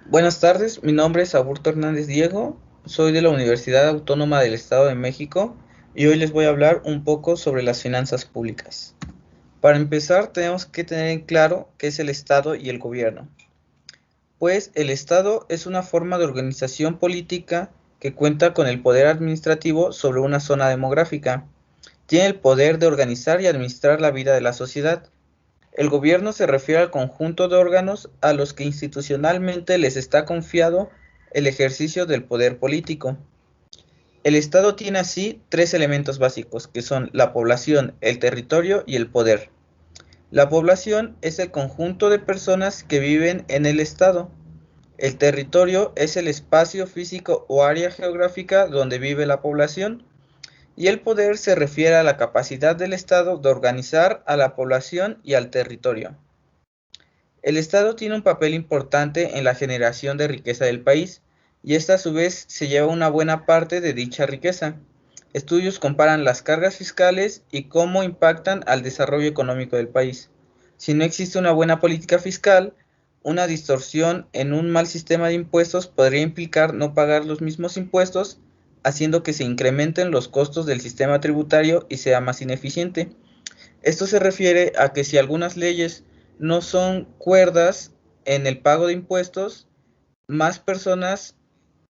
Buenas tardes, mi nombre es Aburto Hernández Diego, soy de la Universidad Autónoma del Estado de México y hoy les voy a hablar un poco sobre las finanzas públicas. Para empezar, tenemos que tener en claro qué es el Estado y el gobierno. Pues el Estado es una forma de organización política que cuenta con el poder administrativo sobre una zona demográfica. Tiene el poder de organizar y administrar la vida de la sociedad. El gobierno se refiere al conjunto de órganos a los que institucionalmente les está confiado el ejercicio del poder político. El Estado tiene así tres elementos básicos, que son la población, el territorio y el poder. La población es el conjunto de personas que viven en el Estado. El territorio es el espacio físico o área geográfica donde vive la población. Y el poder se refiere a la capacidad del Estado de organizar a la población y al territorio. El Estado tiene un papel importante en la generación de riqueza del país, y esta a su vez se lleva una buena parte de dicha riqueza. Estudios comparan las cargas fiscales y cómo impactan al desarrollo económico del país. Si no existe una buena política fiscal, una distorsión en un mal sistema de impuestos podría implicar no pagar los mismos impuestos, haciendo que se incrementen los costos del sistema tributario y sea más ineficiente. Esto se refiere a que si algunas leyes no son cuerdas en el pago de impuestos, más personas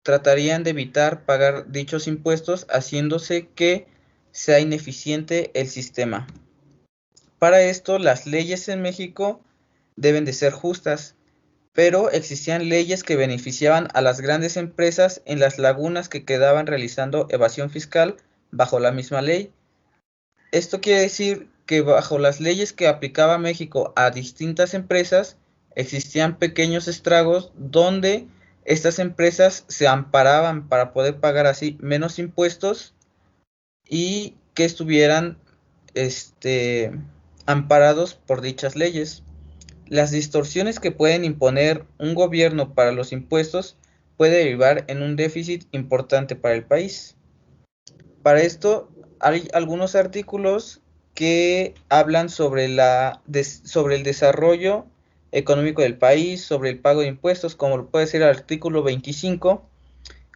tratarían de evitar pagar dichos impuestos, haciéndose que sea ineficiente el sistema. Para esto, las leyes en México deben de ser justas, pero existían leyes que beneficiaban a las grandes empresas en las lagunas que quedaban realizando evasión fiscal bajo la misma ley. Esto quiere decir que bajo las leyes que aplicaba México a distintas empresas, existían pequeños estragos donde estas empresas se amparaban para poder pagar así menos impuestos y que estuvieran este, amparados por dichas leyes. Las distorsiones que pueden imponer un gobierno para los impuestos puede derivar en un déficit importante para el país. Para esto hay algunos artículos que hablan sobre el desarrollo económico del país, sobre el pago de impuestos, como lo puede ser el artículo 25,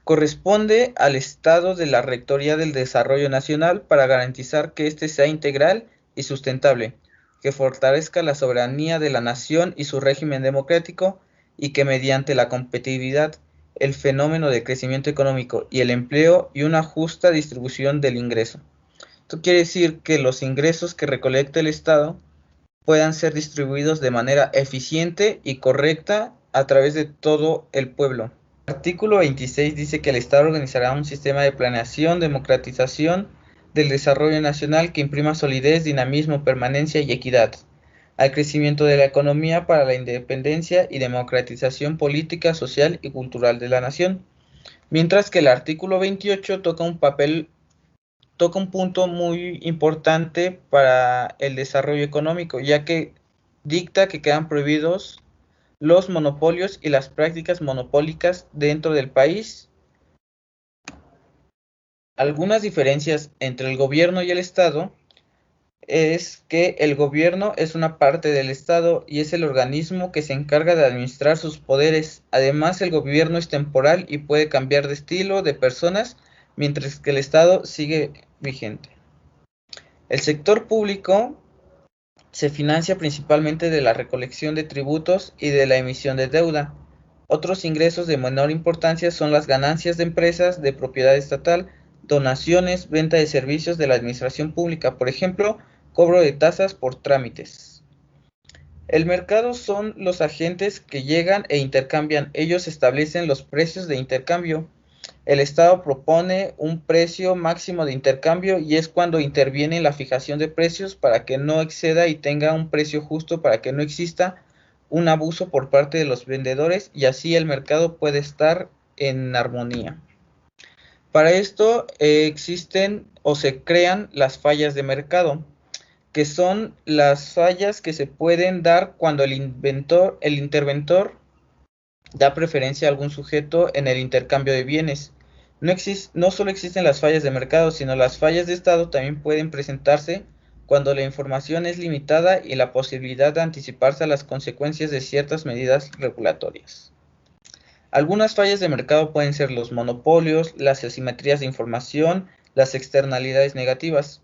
corresponde al Estado de la Rectoría del Desarrollo Nacional para garantizar que éste sea integral y sustentable, que fortalezca la soberanía de la nación y su régimen democrático, y que mediante la competitividad, el fenómeno de crecimiento económico y el empleo y una justa distribución del ingreso. Esto quiere decir que los ingresos que recolecta el Estado puedan ser distribuidos de manera eficiente y correcta a través de todo el pueblo. El artículo 26 dice que el Estado organizará un sistema de planeación, democratización del desarrollo nacional que imprima solidez, dinamismo, permanencia y equidad al crecimiento de la economía para la independencia y democratización política, social y cultural de la nación. Mientras que el artículo 28 toca un punto muy importante para el desarrollo económico, ya que dicta que quedan prohibidos los monopolios y las prácticas monopólicas dentro del país. Algunas diferencias entre el gobierno y el Estado es que el gobierno es una parte del Estado y es el organismo que se encarga de administrar sus poderes. Además, el gobierno es temporal y puede cambiar de estilo, de personas, mientras que el Estado sigue vigente. El sector público se financia principalmente de la recolección de tributos y de la emisión de deuda. Otros ingresos de menor importancia son las ganancias de empresas de propiedad estatal, donaciones, venta de servicios de la administración pública, por ejemplo, cobro de tasas por trámites. El mercado son los agentes que llegan e intercambian. Ellos establecen los precios de intercambio. El Estado propone un precio máximo de intercambio y es cuando interviene en la fijación de precios para que no exceda y tenga un precio justo, para que no exista un abuso por parte de los vendedores y así el mercado puede estar en armonía. Para esto existen o se crean las fallas de mercado, que son las fallas que se pueden dar cuando el interventor da preferencia a algún sujeto en el intercambio de bienes. No solo existen las fallas de mercado, sino las fallas de Estado también pueden presentarse cuando la información es limitada y la posibilidad de anticiparse a las consecuencias de ciertas medidas regulatorias. Algunas fallas de mercado pueden ser los monopolios, las asimetrías de información, las externalidades negativas.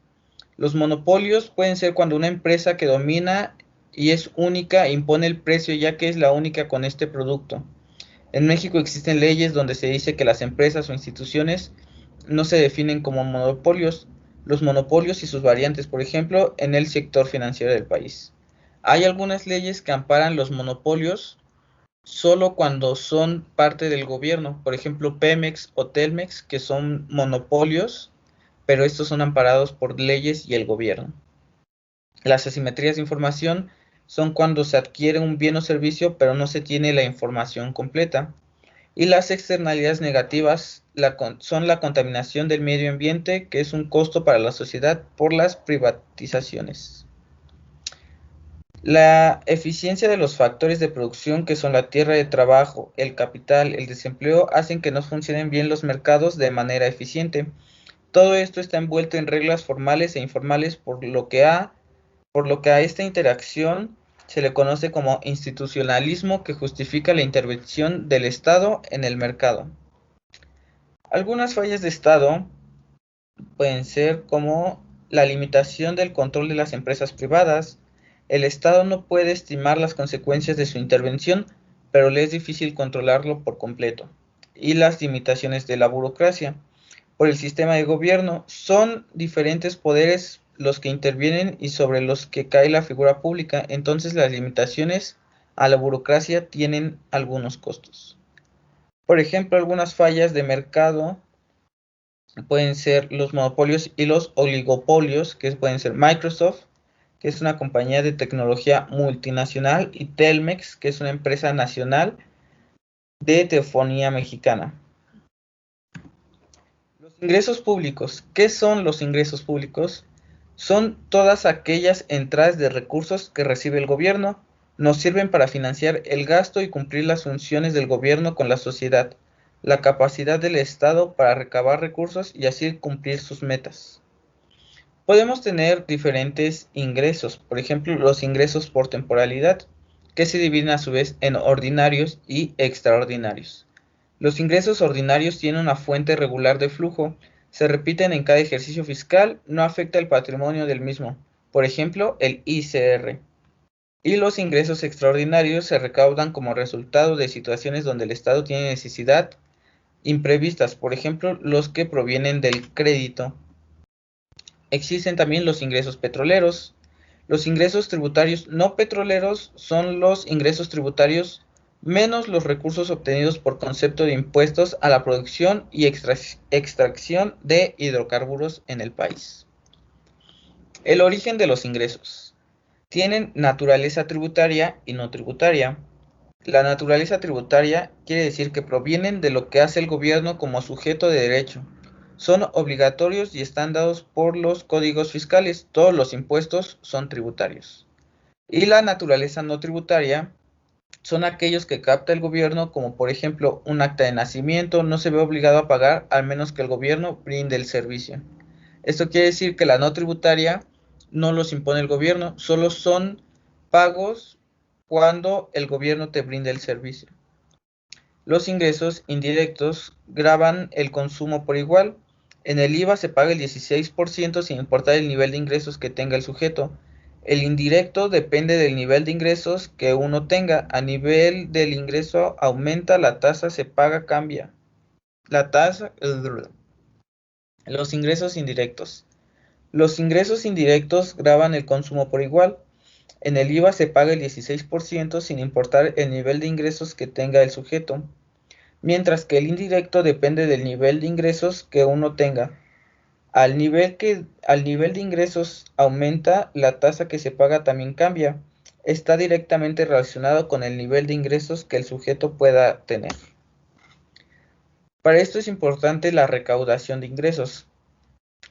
Los monopolios pueden ser cuando una empresa que domina y es única impone el precio ya que es la única con este producto. En México existen leyes donde se dice que las empresas o instituciones no se definen como monopolios, los monopolios y sus variantes, por ejemplo, en el sector financiero del país. Hay algunas leyes que amparan los monopolios solo cuando son parte del gobierno, por ejemplo, Pemex o Telmex, que son monopolios, pero estos son amparados por leyes y el gobierno. Las asimetrías de información son cuando se adquiere un bien o servicio, pero no se tiene la información completa. Y las externalidades negativas son la contaminación del medio ambiente, que es un costo para la sociedad por las privatizaciones. La eficiencia de los factores de producción, que son la tierra de trabajo, el capital, el desempleo, hacen que no funcionen bien los mercados de manera eficiente. Todo esto está envuelto en reglas formales e informales, por lo que a esta interacción se le conoce como institucionalismo, que justifica la intervención del Estado en el mercado. Algunas fallas de Estado pueden ser como la limitación del control de las empresas privadas. El Estado no puede estimar las consecuencias de su intervención, pero le es difícil controlarlo por completo. Y las limitaciones de la burocracia. Por el sistema de gobierno, son diferentes poderes los que intervienen y sobre los que cae la figura pública, entonces las limitaciones a la burocracia tienen algunos costos. Por ejemplo, algunas fallas de mercado pueden ser los monopolios y los oligopolios, que pueden ser Microsoft, que es una compañía de tecnología multinacional, y Telmex, que es una empresa nacional de telefonía mexicana. Los ingresos públicos. ¿Qué son los ingresos públicos? Son todas aquellas entradas de recursos que recibe el gobierno. Nos sirven para financiar el gasto y cumplir las funciones del gobierno con la sociedad, la capacidad del Estado para recabar recursos y así cumplir sus metas. Podemos tener diferentes ingresos, por ejemplo, los ingresos por temporalidad, que se dividen a su vez en ordinarios y extraordinarios. Los ingresos ordinarios tienen una fuente regular de flujo, se repiten en cada ejercicio fiscal, no afecta el patrimonio del mismo, por ejemplo, el ICR. Y los ingresos extraordinarios se recaudan como resultado de situaciones donde el Estado tiene necesidad imprevistas, por ejemplo, los que provienen del crédito. Existen también los ingresos petroleros. Los ingresos tributarios no petroleros son los ingresos tributarios menos los recursos obtenidos por concepto de impuestos a la producción y extracción de hidrocarburos en el país. El origen de los ingresos. Tienen naturaleza tributaria y no tributaria. La naturaleza tributaria quiere decir que provienen de lo que hace el gobierno como sujeto de derecho. Son obligatorios y están dados por los códigos fiscales. Todos los impuestos son tributarios. Y la naturaleza no tributaria son aquellos que capta el gobierno, como por ejemplo un acta de nacimiento, no se ve obligado a pagar al menos que el gobierno brinde el servicio. Esto quiere decir que la no tributaria no los impone el gobierno, solo son pagos cuando el gobierno te brinda el servicio. Los ingresos indirectos gravan el consumo por igual. En el IVA se paga el 16% sin importar el nivel de ingresos que tenga el sujeto. El indirecto depende del nivel de ingresos que uno tenga. A nivel del ingreso aumenta, la tasa se paga, cambia. Los ingresos indirectos. Los ingresos indirectos gravan el consumo por igual. En el IVA se paga el 16% sin importar el nivel de ingresos que tenga el sujeto, mientras que el indirecto depende del nivel de ingresos que uno tenga. Al nivel de ingresos aumenta, la tasa que se paga también cambia. Está directamente relacionado con el nivel de ingresos que el sujeto pueda tener. Para esto es importante la recaudación de ingresos.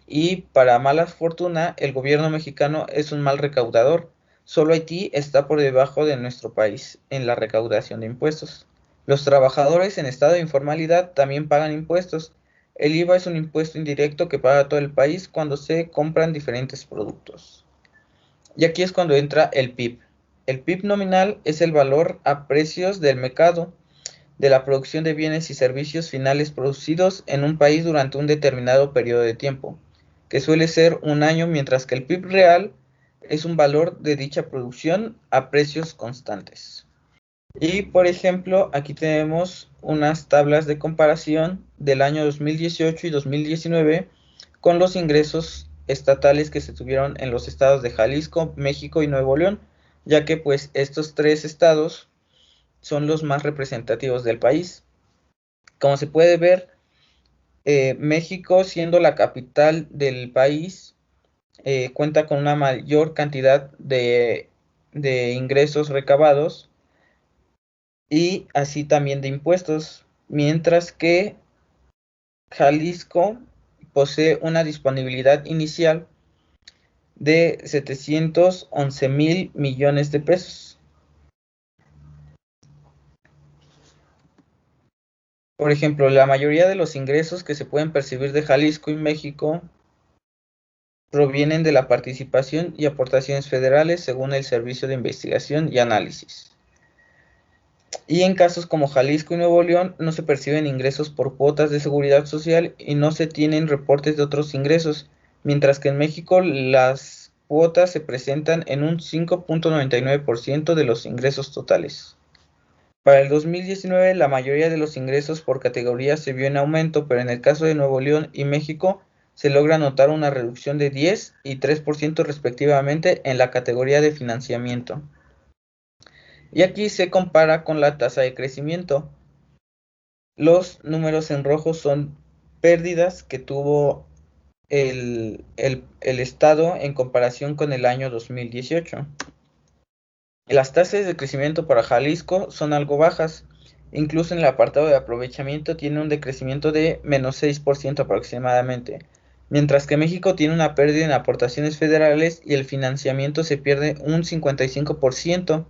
Y para mala fortuna, el gobierno mexicano es un mal recaudador. Solo Haití está por debajo de nuestro país en la recaudación de impuestos. Los trabajadores en estado de informalidad también pagan impuestos. El IVA es un impuesto indirecto que paga todo el país cuando se compran diferentes productos. Y aquí es cuando entra el PIB. El PIB nominal es el valor a precios del mercado. de la producción de bienes y servicios finales producidos en un país durante un determinado periodo de tiempo, que suele ser un año, mientras que el PIB real es un valor de dicha producción a precios constantes. Y por ejemplo, aquí tenemos unas tablas de comparación del año 2018 y 2019 con los ingresos estatales que se tuvieron en los estados de Jalisco, México y Nuevo León, ya que pues estos tres estados son los más representativos del país. Como se puede ver, México, siendo la capital del país, cuenta con una mayor cantidad de ingresos recabados y así también de impuestos, mientras que Jalisco posee una disponibilidad inicial de 711,000 millones de pesos. Por ejemplo, la mayoría de los ingresos que se pueden percibir de Jalisco y México provienen de la participación y aportaciones federales según el Servicio de Investigación y Análisis. Y en casos como Jalisco y Nuevo León no se perciben ingresos por cuotas de seguridad social y no se tienen reportes de otros ingresos, mientras que en México las cuotas se presentan en un 5.99% de los ingresos totales. Para el 2019 la mayoría de los ingresos por categoría se vio en aumento, pero en el caso de Nuevo León y México se logra notar una reducción de 10 y 3% respectivamente en la categoría de financiamiento. Y aquí se compara con la tasa de crecimiento. Los números en rojo son pérdidas que tuvo el Estado en comparación con el año 2018. Las tasas de crecimiento para Jalisco son algo bajas. Incluso en el apartado de aprovechamiento tiene un decrecimiento de menos 6% aproximadamente, mientras que México tiene una pérdida en aportaciones federales y el financiamiento se pierde un 55%.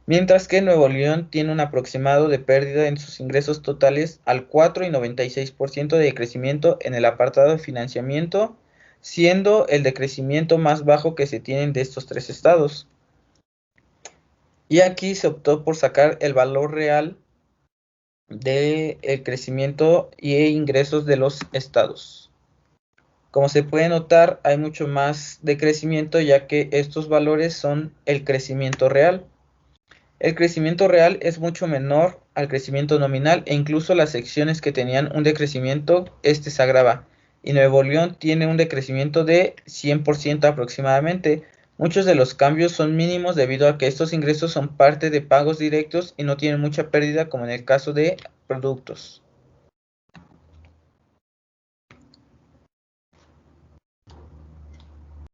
Mientras que Nuevo León tiene un aproximado de pérdida en sus ingresos totales al 4,96% de crecimiento en el apartado de financiamiento, siendo el decrecimiento más bajo que se tienen de estos tres estados. Y aquí se optó por sacar el valor real del crecimiento e ingresos de los estados. Como se puede notar, hay mucho más de crecimiento, ya que estos valores son el crecimiento real. El crecimiento real es mucho menor al crecimiento nominal e incluso las secciones que tenían un decrecimiento, este se agrava. Y Nuevo León tiene un decrecimiento de 100% aproximadamente. Muchos de los cambios son mínimos debido a que estos ingresos son parte de pagos directos y no tienen mucha pérdida como en el caso de productos.